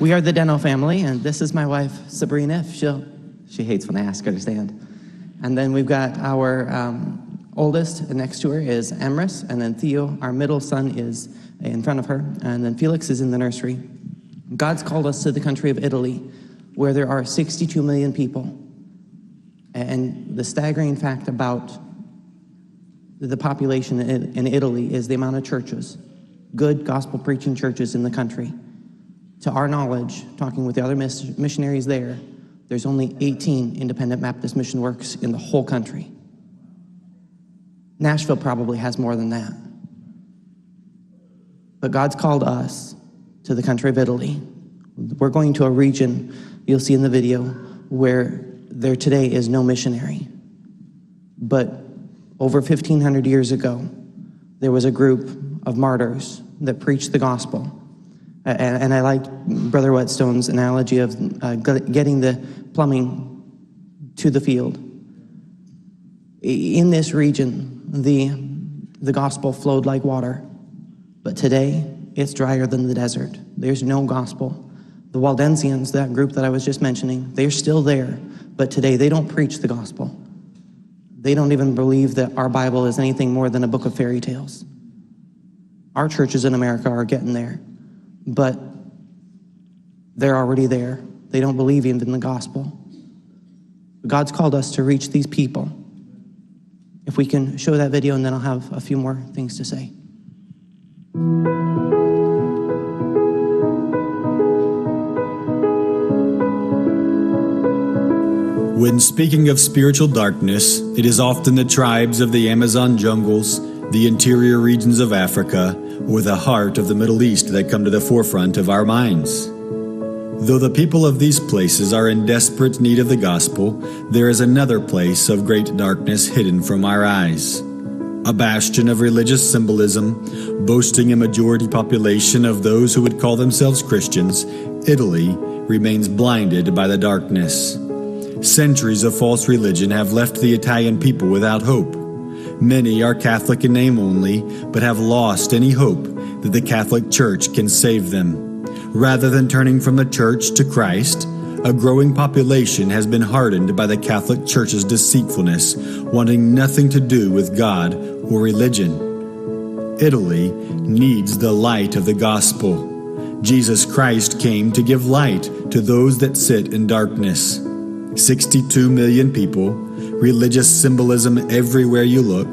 We are the Deneaus family, and this is my wife, Sabrina. She hates when I ask her to stand. And then we've got our oldest next to her is Emrys, and then Theo, our middle son, is in front of her, and then Felix is in the nursery. God's called us to the country of Italy, where there are 62 million people. And the staggering fact about the population in Italy is the amount of churches, good gospel-preaching churches in the country. To our knowledge, talking with the other missionaries there, there's only 18 independent Baptist mission works in the whole country. Nashville probably has more than that. But God's called us to the country of Italy. We're going to a region, you'll see in the video, where there today is no missionary. But over 1,500 years ago, there was a group of martyrs that preached the gospel. And I like Brother Whetstone's analogy of getting the plumbing to the field. In this region, the gospel flowed like water. But today, it's drier than the desert. There's no gospel. The Waldensians, that group that I was just mentioning, they're still there. But today, they don't preach the gospel. They don't even believe that our Bible is anything more than a book of fairy tales. Our churches in America are getting there. But they're already there. They don't believe even in the gospel. God's called us to reach these people. If we can show that video, and then I'll have a few more things to say. When speaking of spiritual darkness, it is often the tribes of the Amazon jungles, the interior regions of Africa, or the heart of the Middle East that come to the forefront of our minds. Though the people of these places are in desperate need of the gospel, there is another place of great darkness hidden from our eyes. A bastion of religious symbolism, boasting a majority population of those who would call themselves Christians, Italy remains blinded by the darkness. Centuries of false religion have left the Italian people without hope. Many are Catholic in name only, but have lost any hope that the Catholic Church can save them. Rather than turning from the Church to Christ, a growing population has been hardened by the Catholic Church's deceitfulness, wanting nothing to do with God or religion. Italy needs the light of the gospel. Jesus Christ came to give light to those that sit in darkness. 62 million people, religious symbolism everywhere you look,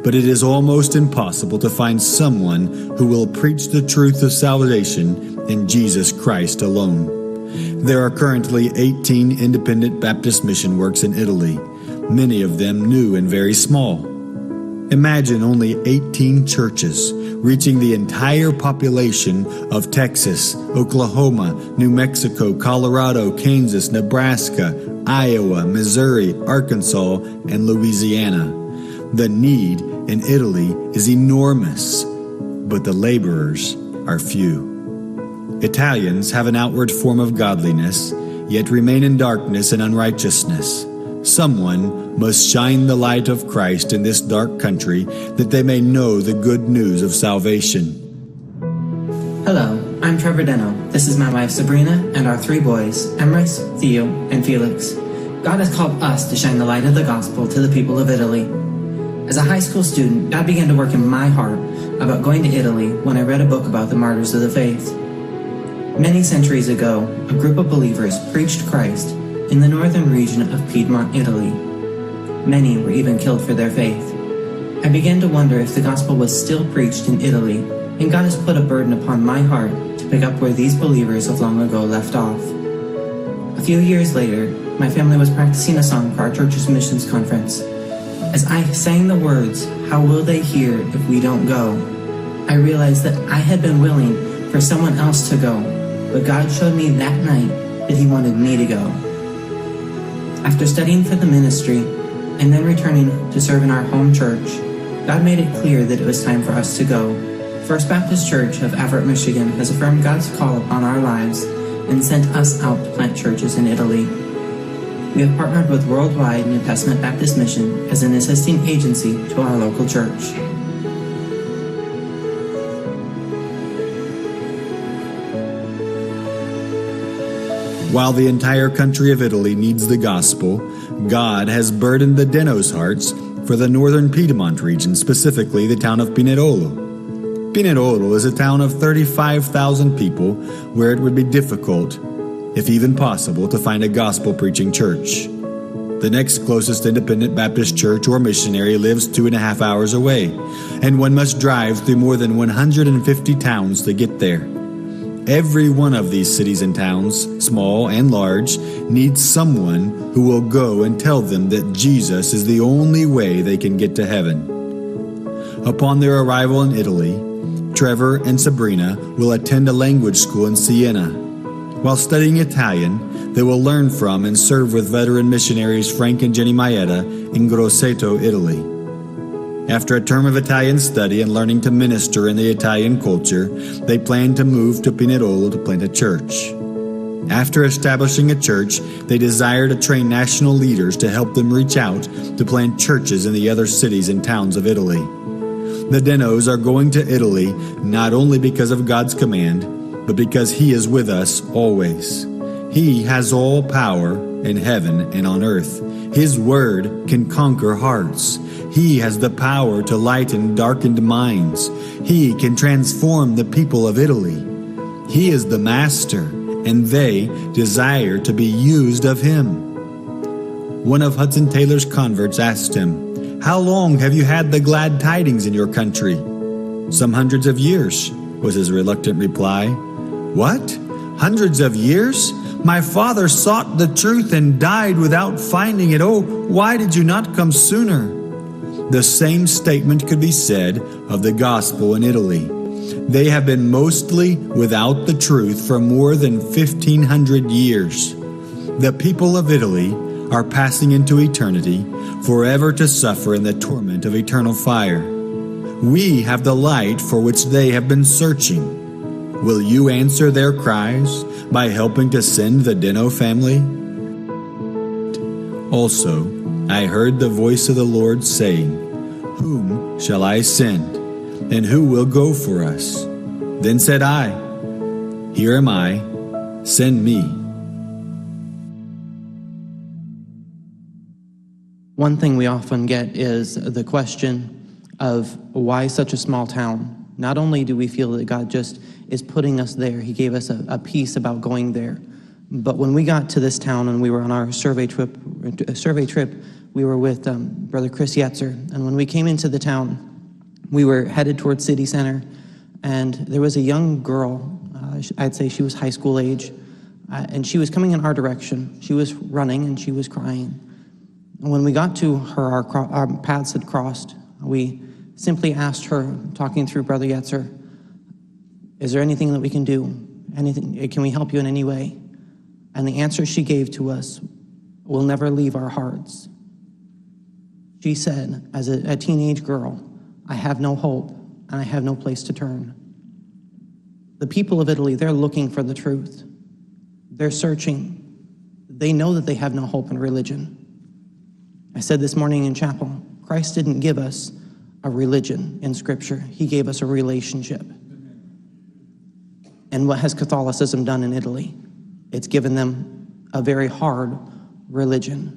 but it is almost impossible to find someone who will preach the truth of salvation in Jesus Christ alone. There are currently 18 independent Baptist mission works in Italy, many of them new and very small. Imagine only 18 churches reaching the entire population of Texas, Oklahoma, New Mexico, Colorado, Kansas, Nebraska, Iowa, Missouri, Arkansas, and Louisiana. The need in Italy is enormous, but the laborers are few. Italians have an outward form of godliness, yet remain in darkness and unrighteousness. Someone must shine the light of Christ in this dark country that they may know the good news of salvation. Hello, I'm Trevor Deneaus. This is my wife Sabrina and our three boys, Emrys, Theo, and Felix. God has called us to shine the light of the gospel to the people of Italy. As a high school student, God began to work in my heart about going to Italy when I read a book about the martyrs of the faith. Many centuries ago, a group of believers preached Christ in the northern region of Piedmont, Italy. Many were even killed for their faith. I began to wonder if the gospel was still preached in Italy, and God has put a burden upon my heart to pick up where these believers of long ago left off. A few years later, my family was practicing a song for our church's missions conference. As I sang the words, "How will they hear if we don't go?" I realized that I had been willing for someone else to go, but God showed me that night that He wanted me to go. After studying for the ministry and then returning to serve in our home church, God made it clear that it was time for us to go. First Baptist Church of Everett, Michigan has affirmed God's call upon our lives and sent us out to plant churches in Italy. We have partnered with Worldwide New Testament Baptist Mission as an assisting agency to our local church. While the entire country of Italy needs the gospel, God has burdened the Deneaus hearts for the northern Piedmont region, specifically the town of Pinerolo. Pinerolo is a town of 35,000 people where it would be difficult, if even possible, to find a gospel-preaching church. The next closest independent Baptist church or missionary lives 2.5 hours away, and one must drive through more than 150 towns to get there. Every one of these cities and towns, small and large, needs someone who will go and tell them that Jesus is the only way they can get to heaven. Upon their arrival in Italy, Trevor and Sabrina will attend a language school in Siena. While studying Italian, they will learn from and serve with veteran missionaries Frank and Jenny Maeda in Grosseto, Italy. After a term of Italian study and learning to minister in the Italian culture, they plan to move to Pinerolo to plant a church. After establishing a church, they desire to train national leaders to help them reach out to plant churches in the other cities and towns of Italy. The Deneaus are going to Italy not only because of God's command, but because He is with us always. He has all power in heaven and on earth. His word can conquer hearts. He has the power to lighten darkened minds. He can transform the people of Italy. He is the master, and they desire to be used of Him. One of Hudson Taylor's converts asked him, "How long have you had the glad tidings in your country?" "Some hundreds of years," was his reluctant reply. "What? Hundreds of years? My father sought the truth and died without finding it. Oh, why did you not come sooner?" The same statement could be said of the gospel in Italy. They have been mostly without the truth for more than 1,500 years. The people of Italy are passing into eternity, forever to suffer in the torment of eternal fire. We have the light for which they have been searching. Will you answer their cries by helping to send the Deneaus family? Also, I heard the voice of the Lord saying, "Whom shall I send? And who will go for us?" Then said I, "Here am I, send me." One thing we often get is the question of why such a small town? Not only do we feel that God just is putting us there, He gave us a peace about going there, but when we got to this town and we were on our survey trip, we were with Brother Chris Yetzer, and when we came into the town, we were headed towards city center, and there was a young girl, I'd say she was high school age, and she was coming in our direction. She was running and she was crying. And when we got to her, our paths had crossed. We simply asked her, talking through Brother Yetzer, "Is there anything that we can do? Anything? Can we help you in any way?" And the answer she gave to us will never leave our hearts. She said, as a teenage girl, "I have no hope and I have no place to turn." The people of Italy, they're looking for the truth. They're searching. They know that they have no hope in religion. I said this morning in chapel, Christ didn't give us a religion in Scripture. He gave us a relationship. And what has Catholicism done in Italy? It's given them a very hard religion.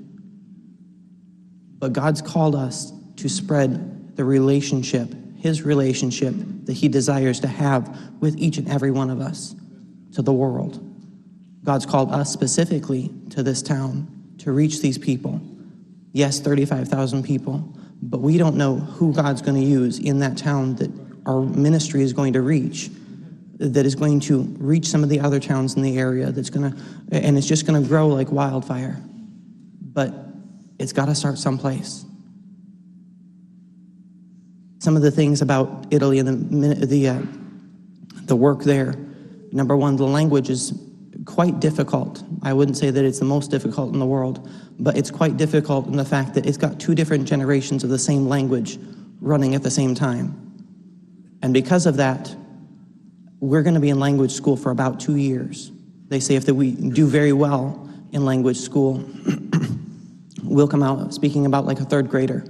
But God's called us to spread the relationship, His relationship that He desires to have with each and every one of us to the world. God's called us specifically to this town to reach these people. Yes, 35,000 people, but we don't know who God's going to use in that town that our ministry is going to reach, that is going to reach some of the other towns in the area, and it's just going to grow like wildfire. But it's got to start someplace. Some of the things about Italy and the work there, number one, the language is quite difficult. I wouldn't say that it's the most difficult in the world, but it's quite difficult in the fact that it's got two different generations of the same language running at the same time. And because of that, we're going to be in language school for about 2 years. They say if we do very well in language school, we'll come out speaking about like a third grader.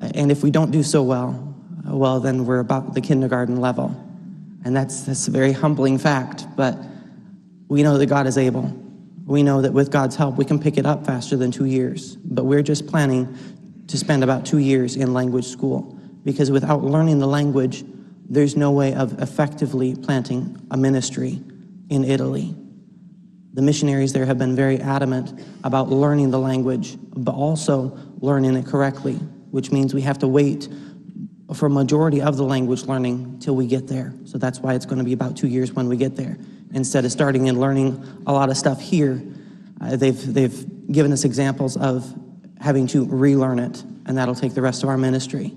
And if we don't do so well, then we're about the kindergarten level. And that's a very humbling fact, but we know that God is able. We know that with God's help, we can pick it up faster than 2 years, but we're just planning to spend about 2 years in language school, because without learning the language, there's no way of effectively planting a ministry in Italy. The missionaries there have been very adamant about learning the language, but also learning it correctly, which means we have to wait for a majority of the language learning till we get there. So that's why it's going to be about 2 years when we get there. Instead of starting and learning a lot of stuff here, they've given us examples of having to relearn it, and that'll take the rest of our ministry.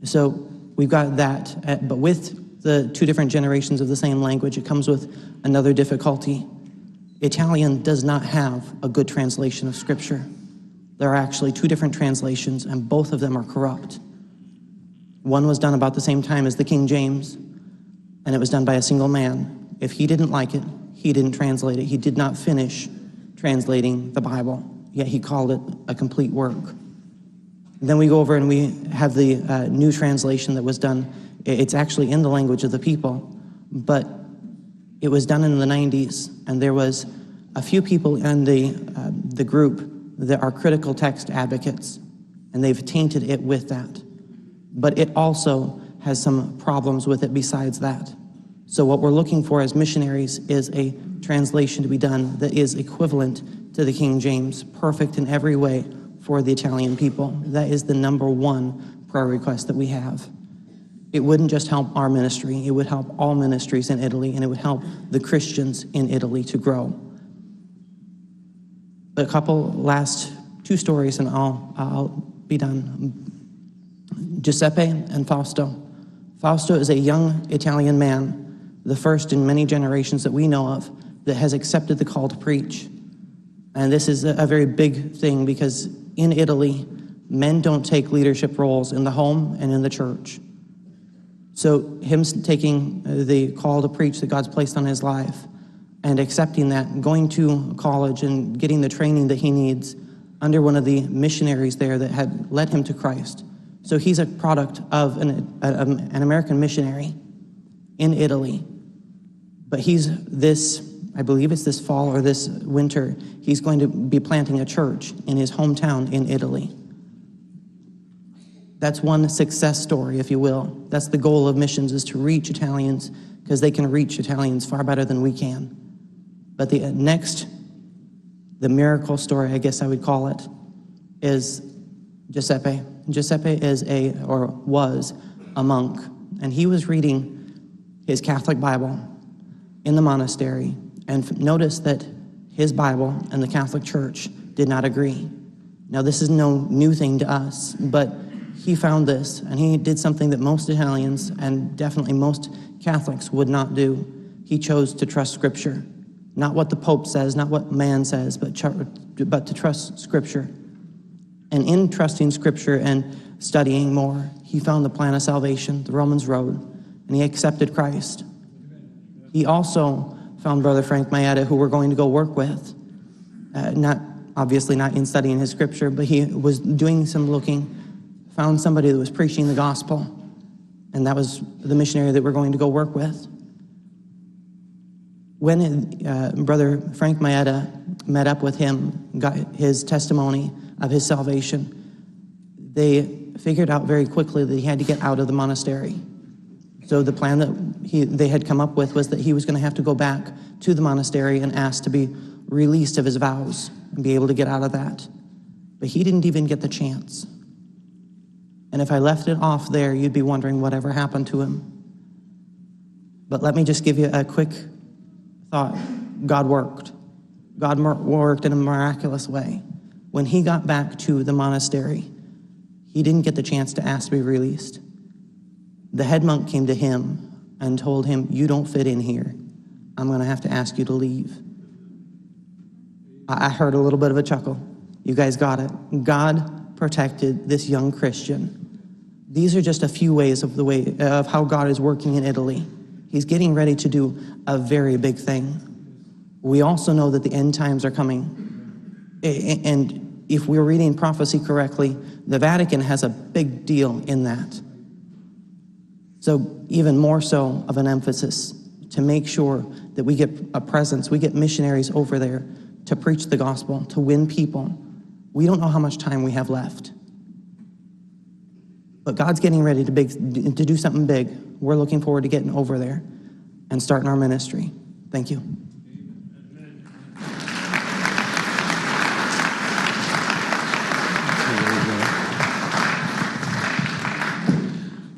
So we've got that, but with the 2 different generations of the same language, it comes with another difficulty. Italian does not have a good translation of Scripture. There are actually 2 different translations, and both of them are corrupt. One was done about the same time as the King James, and it was done by a single man. If he didn't like it, he didn't translate it. He did not finish translating the Bible, yet he called it a complete work. Then we go over and we have the new translation that was done. It's actually in the language of the people, but it was done in the 90s, and there was a few people in the group that are critical text advocates, and they've tainted it with that. But it also has some problems with it besides that. So what we're looking for as missionaries is a translation to be done that is equivalent to the King James, perfect in every way for the Italian people. That is the number 1 prayer request that we have. It wouldn't just help our ministry, it would help all ministries in Italy, and it would help the Christians in Italy to grow. A couple last 2 stories and I'll be done. Giuseppe and Fausto. Fausto is a young Italian man, the first in many generations that we know of, that has accepted the call to preach. And this is a very big thing, because in Italy, men don't take leadership roles in the home and in the church. So him taking the call to preach that God's placed on his life and accepting that, going to college and getting the training that he needs under one of the missionaries there that had led him to Christ. So he's a product of an American missionary in Italy. But I believe it's this fall or this winter, he's going to be planting a church in his hometown in Italy. That's one success story, if you will. That's the goal of missions, is to reach Italians, because they can reach Italians far better than we can. But the miracle story, I guess I would call it, is Giuseppe. Giuseppe was a monk, and he was reading his Catholic Bible in the monastery, and noticed that his Bible and the Catholic Church did not agree. Now, this is no new thing to us, but he found this, and he did something that most Italians and definitely most Catholics would not do. He chose to trust Scripture. Not what the Pope says, not what man says, but to trust Scripture. And in trusting Scripture and studying more, he found the plan of salvation, the Romans Road, and he accepted Christ. He also found Brother Frank Maeda, who we're going to go work with. Obviously not in studying his Scripture, but he was doing some looking, found somebody that was preaching the gospel, and that was the missionary that we're going to go work with. When Brother Frank Maeda met up with him, got his testimony of his salvation, they figured out very quickly that he had to get out of the monastery. So the plan that they had come up with was that he was going to have to go back to the monastery and ask to be released of his vows and be able to get out of that. But he didn't even get the chance. And if I left it off there, you'd be wondering whatever happened to him. But let me just give you a quick thought. God worked. God worked in a miraculous way. When he got back to the monastery, he didn't get the chance to ask to be released. The head monk came to him and told him, "You don't fit in here. I'm going to have to ask you to leave." I heard a little bit of a chuckle. You guys got it. God protected this young Christian. These are just a few ways of how God is working in Italy. He's getting ready to do a very big thing. We also know that the end times are coming. And if we're reading prophecy correctly, the Vatican has a big deal in that. So even more so of an emphasis to make sure that we get a presence, we get missionaries over there to preach the gospel, to win people. We don't know how much time we have left. But God's getting ready to do something big. We're looking forward to getting over there and starting our ministry. Thank you.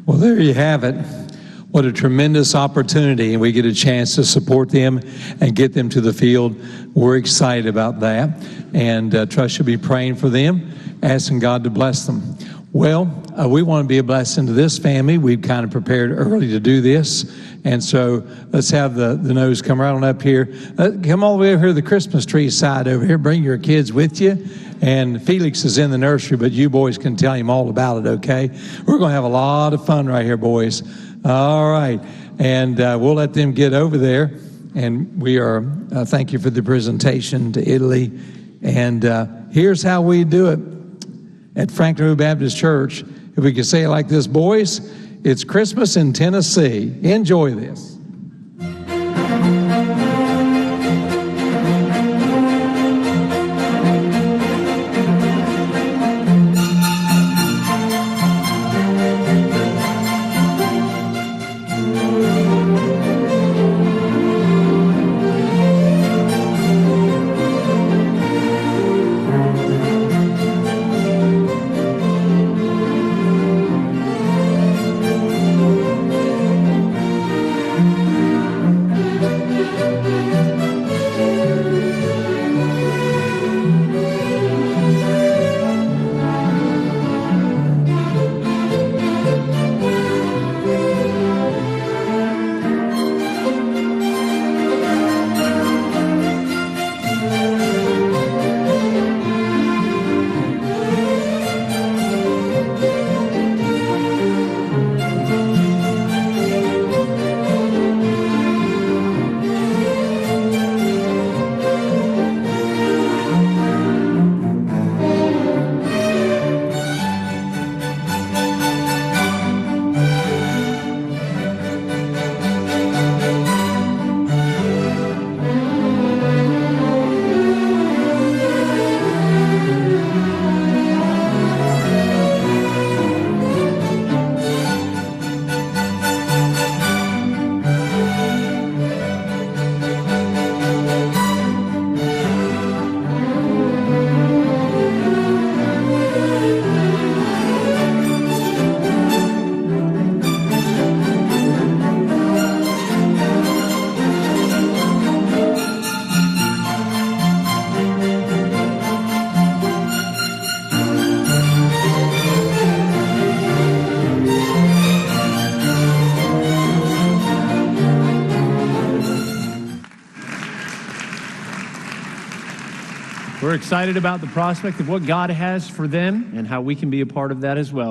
Well, there you have it. What a tremendous opportunity, and we get a chance to support them and get them to the field. We're excited about that, and trust you'll be praying for them, asking God to bless them. Well, we want to be a blessing to this family. We've kind of prepared early to do this, and so let's have the nose come right on up here. Come all the way over here to the Christmas tree side over here. Bring your kids with you. And Felix is in the nursery, but you boys can tell him all about it, okay? We're going to have a lot of fun right here, boys. All right. And we'll let them get over there. And we are, thank you for the presentation to Italy. And here's how we do it at Franklin Baptist Church. If we could say it like this, boys, it's Christmas in Tennessee. Enjoy this. We're excited about the prospect of what God has for them and how we can be a part of that as well.